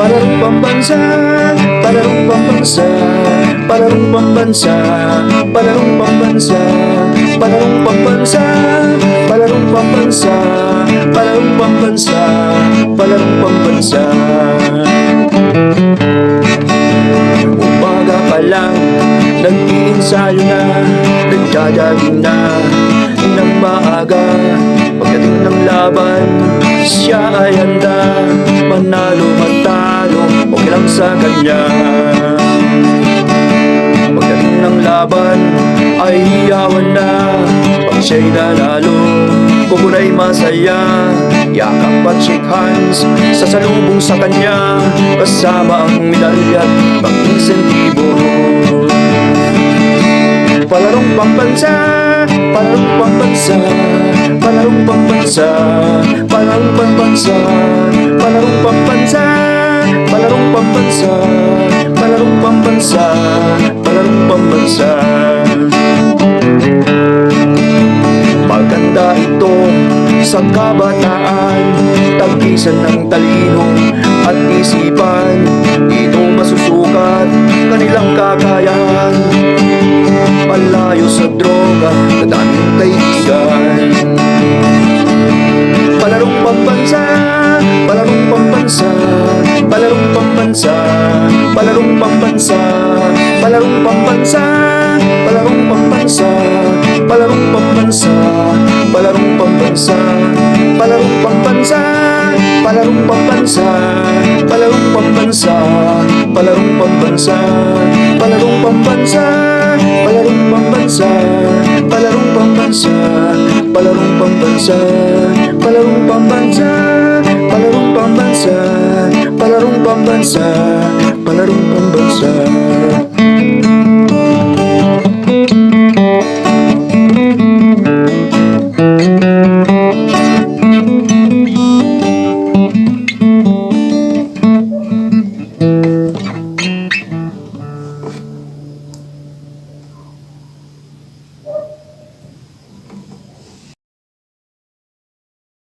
Palarong pambansa, palarong pambansa, palarong pambansa, palarong pambansa, palarong pambansa, palarong pambansa, palarong pambansa, palarong pambansa. Umaga pa lang, nag-iinsayo na, nagja-jogging na ng maaga. Pagdating ng laban, siya ay handa, manalo matalo, okay lang sa kanya. Pagdating ng laban, ay hiyawan na, pag siya'y nanalo, kukulay masaya. Yakap at shake hands, sasalubong sa kanya, kasama ang medalya at pang-insentibo. Palarong pambansa, palarong pambansa, palarong pambansa, palarong pambansa, palarong pambansa, palarong pambansa, palarong pambansa, palarong pambansa. Maganda ito sa kabataan, tagisan ng talino at isipan. Dito masusukat kanilang kakayahan, malayo sa droga, nadaming kaibigan. Palarong pambansa, palarong pambansa, palarong pambansa, palarong pambansa, palarong pambansa, palarong pambansa, palarong pambansa, palarong pambansa, palarong pambansa, palarong pambansa, palarong pambansa, palarong pambansa, palarong pambansa, palarong pambansa, palarong pambansa, palarong pambansa, palarong pambansa, palarong pambansa, palarong pambansa, palarong pambansa.